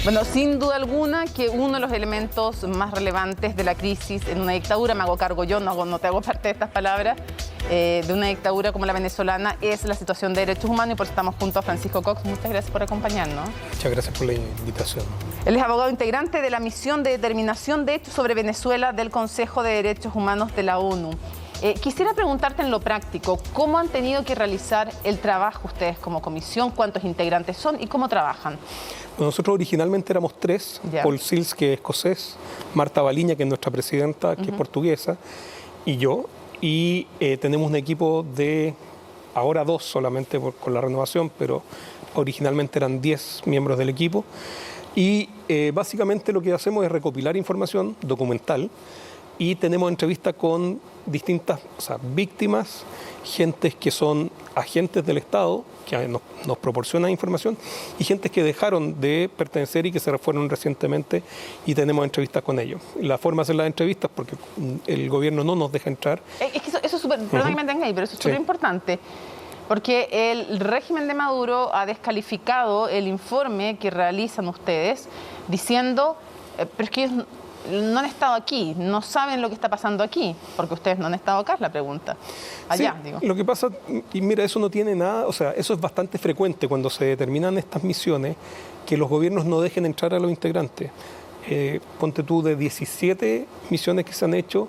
Bueno, sin duda alguna que uno de los elementos más relevantes de la crisis en una dictadura, me hago cargo yo, no te hago parte de estas palabras, de una dictadura como la venezolana, es la situación de derechos humanos, y por eso estamos junto a Francisco Cox. Muchas gracias por acompañarnos. Muchas gracias por la invitación. Él es abogado integrante de la misión de determinación de hechos sobre Venezuela del Consejo de Derechos Humanos de la ONU. Quisiera preguntarte en lo práctico, ¿cómo han tenido que realizar el trabajo ustedes como comisión? ¿Cuántos integrantes son y cómo trabajan? Bueno, nosotros originalmente éramos tres: Paul Sills, que es escocés, Marta Baliña, que es nuestra presidenta, que es portuguesa, y yo. Y tenemos un equipo de, ahora 2 solamente con la renovación, pero originalmente eran 10 miembros del equipo. Y básicamente lo que hacemos es recopilar información documental, y tenemos entrevistas con distintas víctimas, gentes que son agentes del Estado, que nos proporcionan información, y gentes que dejaron de pertenecer y que se fueron recientemente, y tenemos entrevistas con ellos. La forma de hacer las entrevistas, porque el gobierno no nos deja entrar. Es que eso es súper, perdón que me tenga ahí, pero eso es súper importante, porque el régimen de Maduro ha descalificado el informe que realizan ustedes, diciendo, pero es que ellos no han estado aquí, no saben lo que está pasando aquí, porque ustedes no han estado acá, es la pregunta. Allá, sí, digo. Lo que pasa, y mira, eso no tiene nada, o sea, eso es bastante frecuente cuando se determinan estas misiones, que los gobiernos no dejen entrar a los integrantes. Ponte tú, de 17 misiones que se han hecho,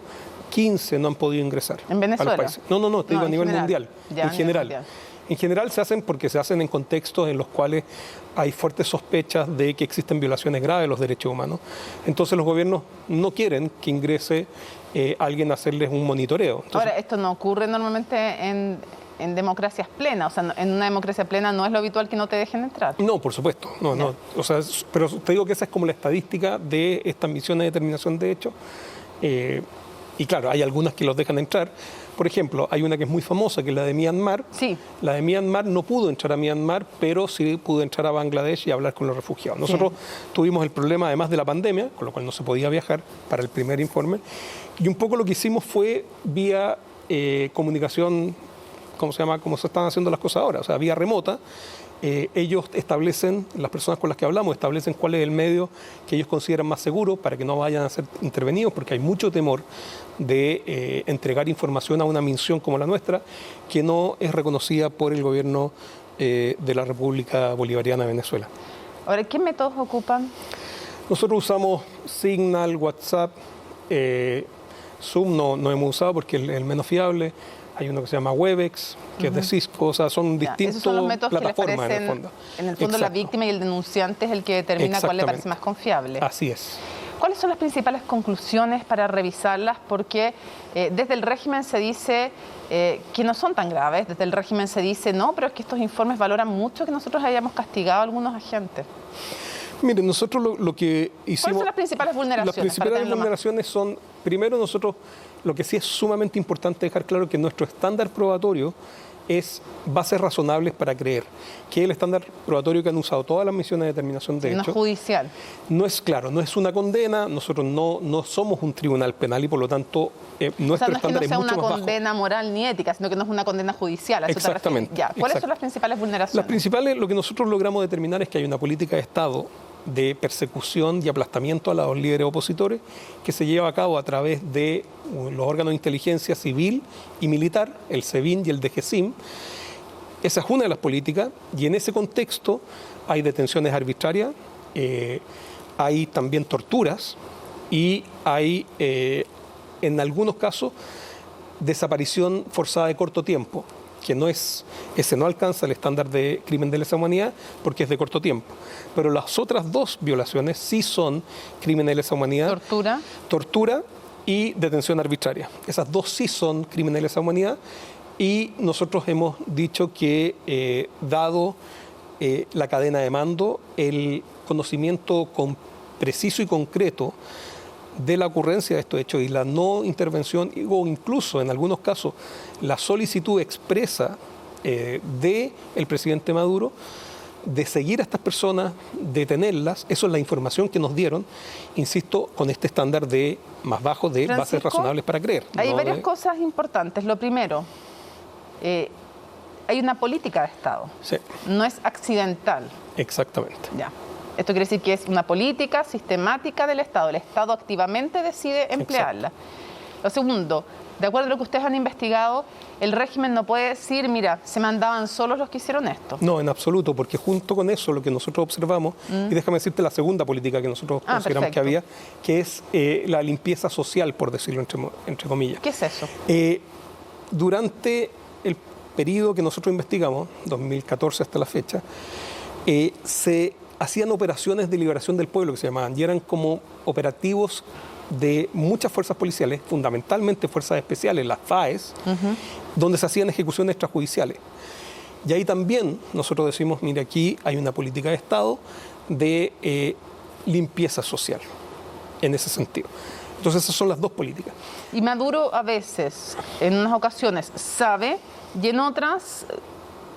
15 no han podido ingresar. ¿En Venezuela? A los países. No, te digo a nivel mundial, en general. Mundial. En general se hacen porque se hacen en contextos en los cuales hay fuertes sospechas de que existen violaciones graves de los derechos humanos. Entonces los gobiernos no quieren que ingrese alguien a hacerles un monitoreo. Entonces, ahora, esto no ocurre normalmente en democracias plenas, o sea, en una democracia plena no es lo habitual que no te dejen entrar. No, por supuesto, no. O sea, pero te digo que esa es como la estadística de estas misiones de determinación de hechos. Y claro, hay algunas que los dejan entrar. Por ejemplo, hay una que es muy famosa, que es la de Myanmar. Sí. La de Myanmar no pudo entrar a Myanmar, pero sí pudo entrar a Bangladesh y hablar con los refugiados. Nosotros tuvimos el problema, además de la pandemia, con lo cual no se podía viajar para el primer informe. Y un poco lo que hicimos fue vía comunicación, ¿cómo se llama? Como se están haciendo las cosas ahora, o sea, vía remota. Ellos establecen, las personas con las que hablamos, establecen cuál es el medio que ellos consideran más seguro para que no vayan a ser intervenidos, porque hay mucho temor de entregar información a una misión como la nuestra, que no es reconocida por el gobierno de la República Bolivariana de Venezuela. Ahora, ¿qué métodos ocupan? Nosotros usamos Signal, WhatsApp, Zoom no hemos usado porque es el menos fiable. Hay uno que se llama Webex, que es de Cisco, o sea, son distintas esos son los métodos plataformas que le en el fondo. En el fondo, la víctima y el denunciante es el que determina cuál le parece más confiable. Así es. ¿Cuáles son las principales conclusiones para revisarlas? Porque desde el régimen se dice que no son tan graves, desde el régimen se dice no, pero es que estos informes valoran mucho que nosotros hayamos castigado a algunos agentes. Miren, nosotros lo que hicimos... ¿Cuáles son las principales vulneraciones? Las principales vulneraciones son, primero, nosotros, lo que sí es sumamente importante dejar claro, que nuestro estándar probatorio es bases razonables para creer, que es el estándar probatorio que han usado todas las misiones de determinación de hechos. No judicial. No es claro, no es una condena, nosotros no somos un tribunal penal y por lo tanto nuestro estándar es mucho más bajo. No es que no sea una condena moral ni ética, sino que no es una condena judicial. Exactamente. ¿Cuáles son las principales vulneraciones? Las principales, lo que nosotros logramos determinar es que hay una política de Estado de persecución y aplastamiento a los líderes opositores que se lleva a cabo a través de los órganos de inteligencia civil y militar, el SEBIN y el DGCIM. Esa es una de las políticas, y en ese contexto hay detenciones arbitrarias, hay también torturas y hay, en algunos casos, desaparición forzada de corto tiempo, que ese no alcanza el estándar de crimen de lesa humanidad porque es de corto tiempo. Pero las otras 2 violaciones sí son crímenes de lesa humanidad. Tortura y detención arbitraria. Esas 2 sí son crímenes de lesa humanidad, y nosotros hemos dicho que, dado la cadena de mando, el conocimiento preciso y concreto de la ocurrencia de estos hechos y la no intervención, o incluso en algunos casos la solicitud expresa del presidente Maduro de seguir a estas personas, detenerlas, eso es la información que nos dieron, insisto, con este estándar más bajo de bases razonables para creer. Hay varias cosas importantes. Lo primero, hay una política de Estado. Sí. No es accidental. Exactamente. Ya. Esto quiere decir que es una política sistemática del Estado. El Estado activamente decide emplearla. Exacto. Lo segundo, de acuerdo a lo que ustedes han investigado, el régimen no puede decir, mira, se mandaban solos los que hicieron esto. No, en absoluto, porque junto con eso lo que nosotros observamos, y déjame decirte la segunda política que nosotros consideramos que había, que es la limpieza social, por decirlo entre comillas. ¿Qué es eso? Durante el periodo que nosotros investigamos, 2014 hasta la fecha, se hacían operaciones de liberación del pueblo, que se llamaban, y eran como operativos de muchas fuerzas policiales, fundamentalmente fuerzas especiales, las FAES, donde se hacían ejecuciones extrajudiciales. Y ahí también nosotros decimos, mire, aquí hay una política de Estado de limpieza social, en ese sentido. Entonces esas son las dos políticas. Y Maduro a veces, en unas ocasiones, sabe y en otras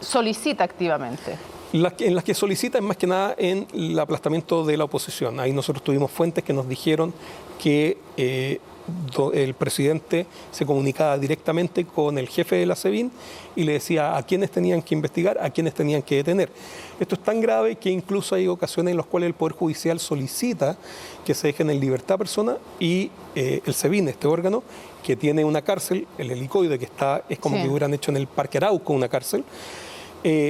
solicita activamente. En las que solicita es más que nada en el aplastamiento de la oposición. Ahí nosotros tuvimos fuentes que nos dijeron que el presidente se comunicaba directamente con el jefe de la SEBIN y le decía a quiénes tenían que investigar, a quiénes tenían que detener. Esto es tan grave que incluso hay ocasiones en las cuales el Poder Judicial solicita que se dejen en libertad a personas y el SEBIN, este órgano, que tiene una cárcel, el helicoide, que es como que hubieran hecho en el Parque Arauco una cárcel,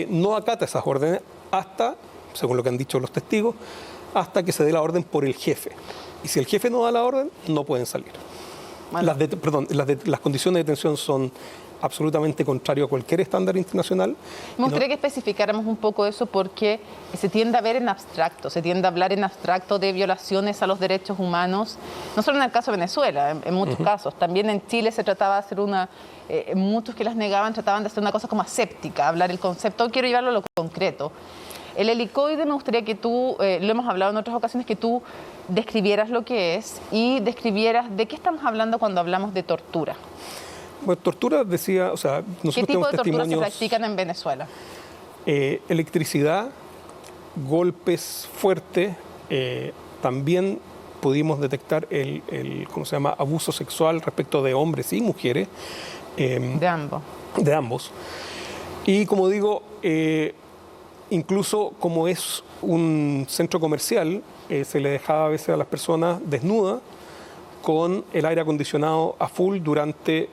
no acata esas órdenes hasta, según lo que han dicho los testigos, hasta que se dé la orden por el jefe. Y si el jefe no da la orden, no pueden salir. Bueno. Las condiciones de detención son absolutamente contrarias a cualquier estándar internacional. Me gustaría que especificáramos un poco eso porque se tiende a ver en abstracto, se tiende a hablar en abstracto de violaciones a los derechos humanos, no solo en el caso de Venezuela, en muchos casos. También en Chile se trataba de hacer muchos que las negaban trataban de hacer una cosa como aséptica, hablar el concepto. Quiero llevarlo a lo concreto. El helicoide me gustaría que tú, lo hemos hablado en otras ocasiones, que tú describieras lo que es y describieras de qué estamos hablando cuando hablamos de tortura. Bueno, tortura decía, o sea, nosotros ¿qué tipo tenemos de tortura se testimonios, practican en Venezuela? Electricidad, golpes fuertes, también pudimos detectar ¿cómo se llama?, abuso sexual respecto de hombres y mujeres. De ambos. De ambos. Y como digo, incluso como es un centro comercial, se le dejaba a veces a las personas desnudas con el aire acondicionado a full durante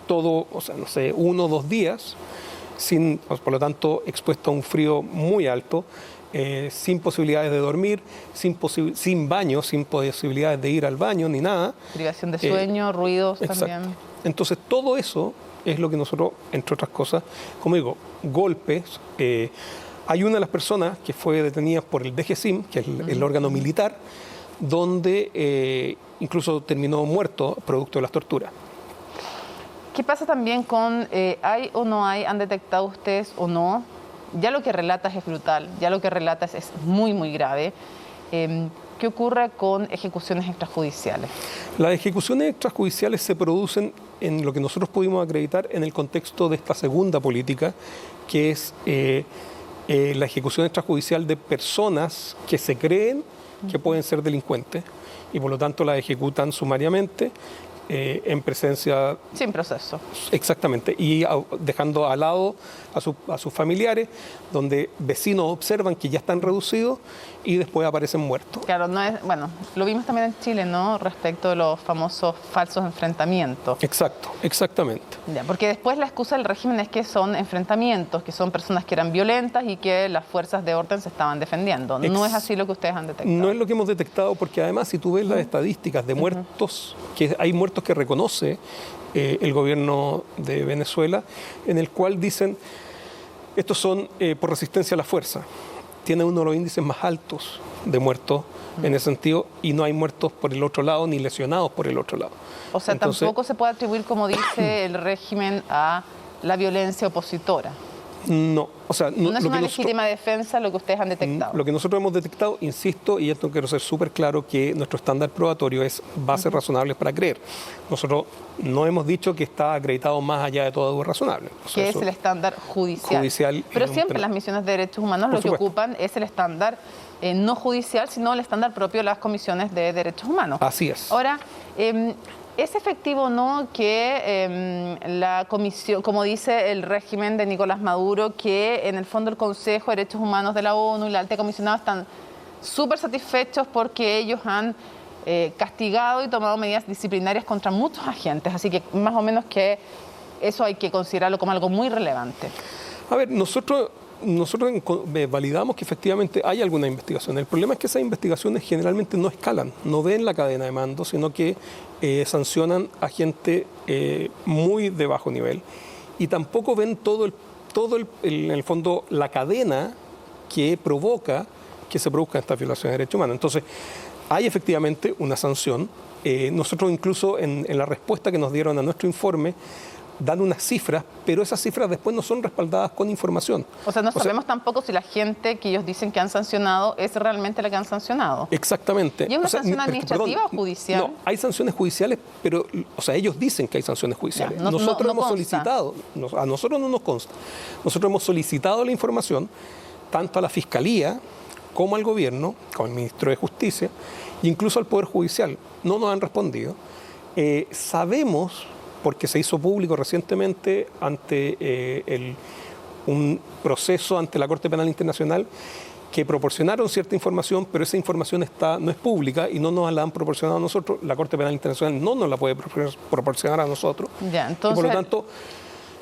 todo, o sea, no sé, 1 o 2 días, por lo tanto expuesto a un frío muy alto, sin posibilidades de dormir, sin baño, sin posibilidades de ir al baño ni nada. Privación de sueño, ruidos también. Entonces todo eso es lo que nosotros, entre otras cosas, como digo, golpes. Hay una de las personas que fue detenida por el DGCIM, que es el órgano militar, donde incluso terminó muerto producto de las torturas. ¿Qué pasa también con hay o no hay, han detectado ustedes o no? Ya lo que relatas es brutal, ya lo que relatas es muy, muy grave. ¿Qué ocurre con ejecuciones extrajudiciales? Las ejecuciones extrajudiciales se producen en lo que nosotros pudimos acreditar en el contexto de esta segunda política, que es la ejecución extrajudicial de personas que se creen que pueden ser delincuentes y por lo tanto las ejecutan sumariamente en presencia... Sin proceso. Exactamente, y dejando al lado a sus familiares, donde vecinos observan que ya están reducidos y después aparecen muertos. Claro, no es, bueno, lo vimos también en Chile, ¿no? Respecto de los famosos falsos enfrentamientos. Exacto, exactamente. Ya, porque después la excusa del régimen es que son enfrentamientos, que son personas que eran violentas y que las fuerzas de orden se estaban defendiendo. No es así lo que ustedes han detectado. No es lo que hemos detectado, porque además si tú ves las estadísticas de muertos, que hay muertos que reconoce el gobierno de Venezuela, en el cual dicen, estos son por resistencia a la fuerza. Tiene uno de los índices más altos de muertos en ese sentido, y no hay muertos por el otro lado ni lesionados por el otro lado. O sea, entonces, tampoco se puede atribuir, como dice el régimen, a la violencia opositora. No, o sea, no es una legítima defensa lo que ustedes han detectado. Lo que nosotros hemos detectado, insisto, y esto quiero ser súper claro, que nuestro estándar probatorio es bases razonables para creer. Nosotros no hemos dicho que está acreditado más allá de todo duda razonable. O sea, que es el estándar judicial. Pero siempre las misiones de derechos humanos lo que ocupan es el estándar no judicial, sino el estándar propio de las comisiones de derechos humanos. Así es. Ahora, ¿es efectivo o no que la comisión, como dice el régimen de Nicolás Maduro, que en el fondo el Consejo de Derechos Humanos de la ONU y la alta comisionada están súper satisfechos porque ellos han castigado y tomado medidas disciplinarias contra muchos agentes. Así que más o menos que eso hay que considerarlo como algo muy relevante. A ver, nosotros validamos que efectivamente hay alguna investigación. El problema es que esas investigaciones generalmente no escalan, no ven la cadena de mando, sino que sancionan a gente muy de bajo nivel y tampoco ven en el fondo, la cadena que provoca que se produzcan estas violaciones de derechos humanos. Entonces, hay efectivamente una sanción. Nosotros incluso en la respuesta que nos dieron a nuestro informe, dan unas cifras, pero esas cifras después no son respaldadas con información. O sea, no sabemos tampoco si la gente que ellos dicen que han sancionado es realmente la que han sancionado. Exacamente. ¿Y es una sanción administrativa o judicial? No, hay sanciones judiciales, pero ellos dicen que hay sanciones judiciales. Ya, nosotros hemos consta. solicitado, a nosotros no nos consta. Nosotros hemos solicitado la información tanto a la Fiscalía como al Gobierno, como al Ministro de Justicia, e incluso al Poder Judicial. No nos han respondido. Sabemos, porque se hizo público recientemente ante un proceso ante la Corte Penal Internacional, que proporcionaron cierta información, pero esa información no es pública y no nos la han proporcionado a nosotros. La Corte Penal Internacional no nos la puede proporcionar a nosotros. Ya, entonces, y por lo tanto,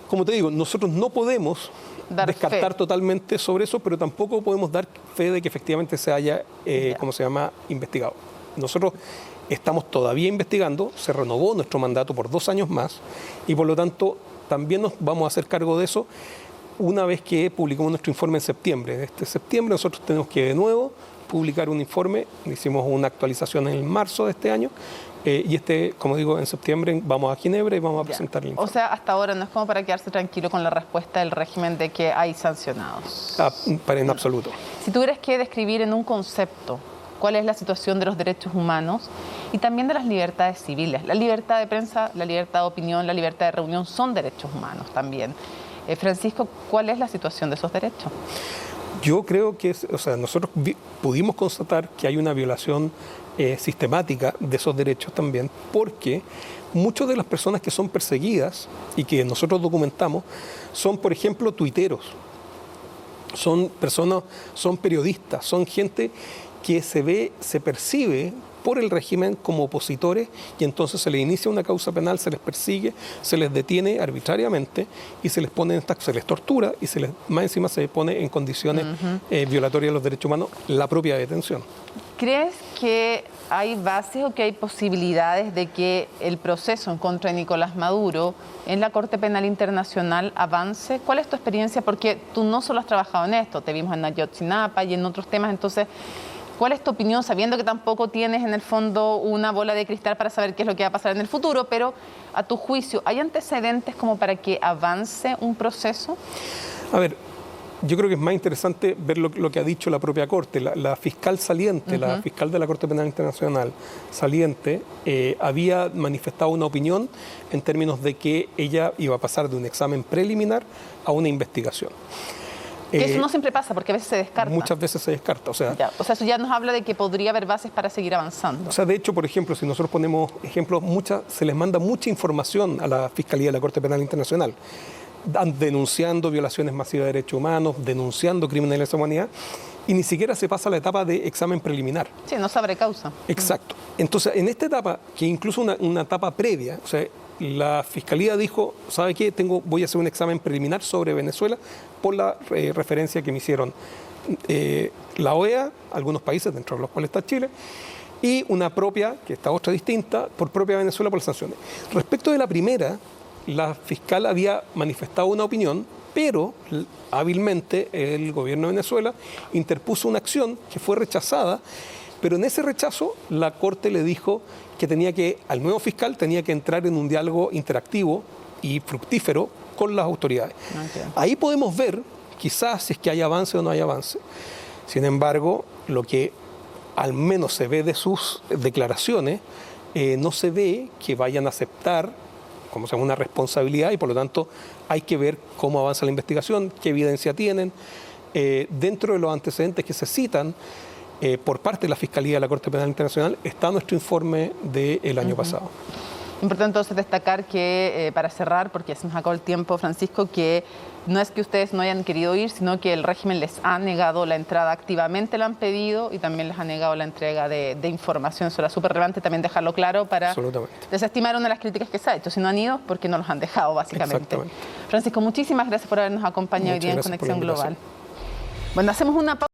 como te digo, nosotros no podemos descartar totalmente sobre eso, pero tampoco podemos dar fe de que efectivamente se haya, investigado. Nosotros estamos todavía investigando, se renovó nuestro mandato por 2 años más y por lo tanto también nos vamos a hacer cargo de eso una vez que publicamos nuestro informe en septiembre. Este septiembre nosotros tenemos que de nuevo publicar un informe, hicimos una actualización en marzo de este año y como digo, en septiembre vamos a Ginebra y vamos a presentar el informe. O sea, hasta ahora no es como para quedarse tranquilo con la respuesta del régimen de que hay sancionados. En absoluto. Si tuvieras que describir en un concepto cuál es la situación de los derechos humanos y también de las libertades civiles. La libertad de prensa, la libertad de opinión, la libertad de reunión son derechos humanos también. Francisco, ¿cuál es la situación de esos derechos? Yo creo que nosotros pudimos constatar que hay una violación sistemática de esos derechos también, porque muchas de las personas que son perseguidas y que nosotros documentamos son, por ejemplo, tuiteros, son periodistas, son gente que se percibe por el régimen como opositores y entonces se les inicia una causa penal, se les persigue, se les detiene arbitrariamente y se les tortura y más encima se les pone en condiciones violatorias de los derechos humanos la propia detención. ¿Crees que hay bases o que hay posibilidades de que el proceso en contra de Nicolás Maduro en la Corte Penal Internacional avance? ¿Cuál es tu experiencia? Porque tú no solo has trabajado en esto, te vimos en Ayotzinapa y en otros temas, entonces, ¿cuál es tu opinión, sabiendo que tampoco tienes en el fondo una bola de cristal para saber qué es lo que va a pasar en el futuro, pero a tu juicio, ¿hay antecedentes como para que avance un proceso? A ver, yo creo que es más interesante ver lo que ha dicho la propia Corte. La fiscal saliente, la fiscal de la Corte Penal Internacional saliente, había manifestado una opinión en términos de que ella iba a pasar de un examen preliminar a una investigación. Que eso no siempre pasa, porque a veces se descarta. Muchas veces se descarta. O sea, eso ya nos habla de que podría haber bases para seguir avanzando. O sea, de hecho, por ejemplo, si nosotros ponemos ejemplos, se les manda mucha información a la Fiscalía de la Corte Penal Internacional, denunciando violaciones masivas de derechos humanos, denunciando crímenes de lesa humanidad, y ni siquiera se pasa a la etapa de examen preliminar. Sí, no se abre causa. Exacto. Entonces, en esta etapa, que incluso una etapa previa, o sea, la Fiscalía dijo, ¿sabe qué? Voy a hacer un examen preliminar sobre Venezuela por la referencia que me hicieron la OEA, algunos países, dentro de los cuales está Chile, y una propia, que está otra distinta, por propia Venezuela por las sanciones. Respecto de la primera, la fiscal había manifestado una opinión, pero hábilmente el gobierno de Venezuela interpuso una acción que fue rechazada, pero en ese rechazo la Corte le dijo que al nuevo fiscal tenía que entrar en un diálogo interactivo y fructífero con las autoridades. Okay. Ahí podemos ver, quizás, si es que hay avance o no hay avance. Sin embargo, lo que al menos se ve de sus declaraciones, no se ve que vayan a aceptar como sea una responsabilidad y por lo tanto hay que ver cómo avanza la investigación, qué evidencia tienen. Dentro de los antecedentes que se citan por parte de la Fiscalía de la Corte Penal Internacional está nuestro informe del año pasado. Importante entonces destacar que, para cerrar, porque se nos acabó el tiempo, Francisco, que no es que ustedes no hayan querido ir, sino que el régimen les ha negado la entrada activamente, lo han pedido, y también les ha negado la entrega de información. Eso era súper relevante también dejarlo claro para desestimar una de las críticas que se ha hecho. Si no han ido, porque no los han dejado, básicamente. Francisco, muchísimas gracias por habernos acompañado hoy día en Conexión Global. Bueno, hacemos una pausa.